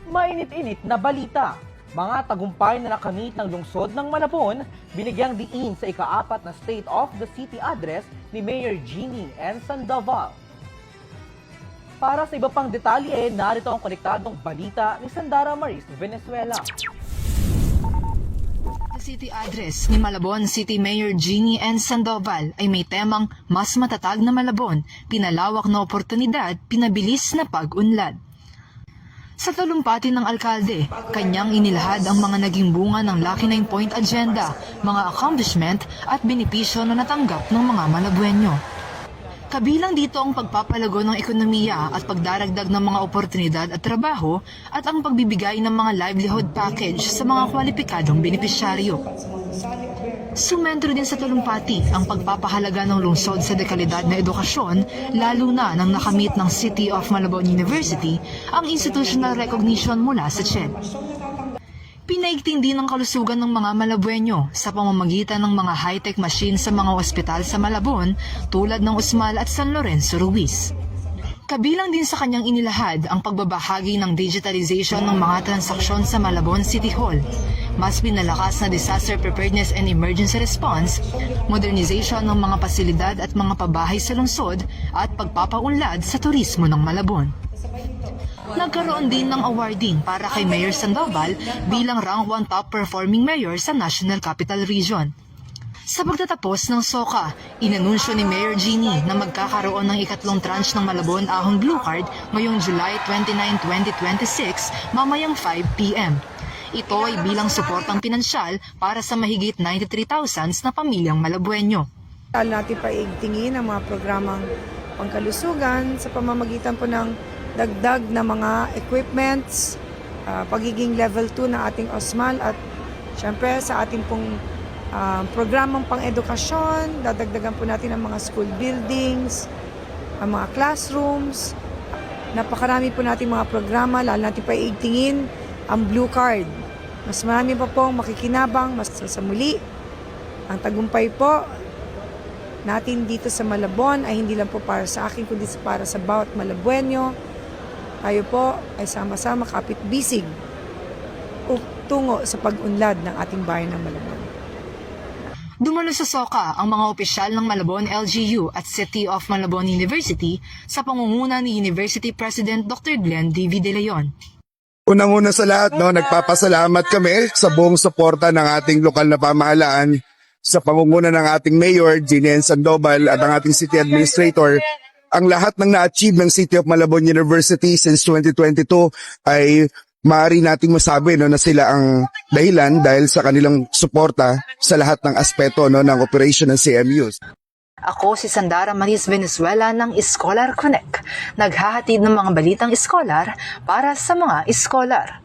Mainit-init na balita. Mga tagumpay na nakamit ng lungsod ng Malabon, binigyang diin sa ika-4 na State of the City address ni Mayor Jeannie N. Sandoval. Para sa iba pang detalye, narito ang konektadong balita ni Sandara Maris Venezuela. Sa City address ni Malabon City Mayor Jeannie N. Sandoval ay may temang mas matatag na Malabon, pinalawak na oportunidad, pinabilis na pag-unlad. Sa talumpati ng alkalde, kanyang inilahad ang mga naging bunga ng Lucky 9-Point Agenda, mga accomplishment at benepisyo na natanggap ng mga Malabueño. Kabilang dito ang pagpapalago ng ekonomiya at pagdaragdag ng mga oportunidad at trabaho at ang pagbibigay ng mga livelihood package sa mga kwalipikadong benepisyaryo. Sumentro din sa talumpati ang pagpapahalaga ng lungsod sa dekalidad na edukasyon, lalo na nang nakamit ng City of Malabon University ang institutional recognition mula sa CHED. Pinaigting din ang kalusugan ng mga Malabueño sa pamamagitan ng mga high-tech machines sa mga ospital sa Malabon tulad ng Usmal at San Lorenzo Ruiz. Kabilang din sa kanyang inilahad ang pagbabahagi ng digitalization ng mga transaksyon sa Malabon City Hall, mas pinalakas na disaster preparedness and emergency response, modernization ng mga pasilidad at mga pabahay sa lungsod at pagpapaunlad sa turismo ng Malabon. Nagkaroon din ng awarding para kay Mayor Sandoval bilang rank 1 top performing mayor sa National Capital Region. Sa pagtatapos ng SOCA, inanunsyo ni Mayor Jeannie na magkakaroon ng ikatlong tranche ng Malabon Ahon Blue Card ngayong July 29, 2026 mamayang 5 p.m. Ito ay bilang suportang pinansyal para sa mahigit 93,000 na pamilyang Malabueño. Lalo natin paigtingin ang mga programang pangkalusugan sa pamamagitan po ng dagdag na mga equipments, pagiging level 2 ng ating OSMAL at syempre sa ating pong programang pang-edukasyon, dadagdagan po natin ang mga school buildings, ang mga classrooms. Napakarami po natin mga programa, lalo natin paigtingin ang Blue Card. Mas marami pa pong makikinabang, mas sa muli. Ang tagumpay po natin dito sa Malabon ay hindi lang po para sa akin, kundi para sa bawat Malabueño. Tayo po ay sama-sama kapit-bisig tungo sa pag-unlad ng ating bayan ng Malabon. Dumalo sa SOCA ang mga opisyal ng Malabon LGU at City of Malabon University sa pangunguna ni University President Dr. Glenn D.V. De Leon. Unang-una sa lahat, nagpapasalamat kami sa buong suporta ng ating lokal na pamahalaan sa pangunguna ng ating Mayor, Jeannie N. Sandoval at ang ating City Administrator. Ang lahat ng na-achieve ng City of Malabon University since 2022 ay maaari nating masabi na sila ang dahilan dahil sa kanilang suporta sa lahat ng aspeto ng operation ng CMUs. Ako si Sandara Maris Venezuela ng Scholar Connect, naghahatid ng mga balitang scholar para sa mga scholar.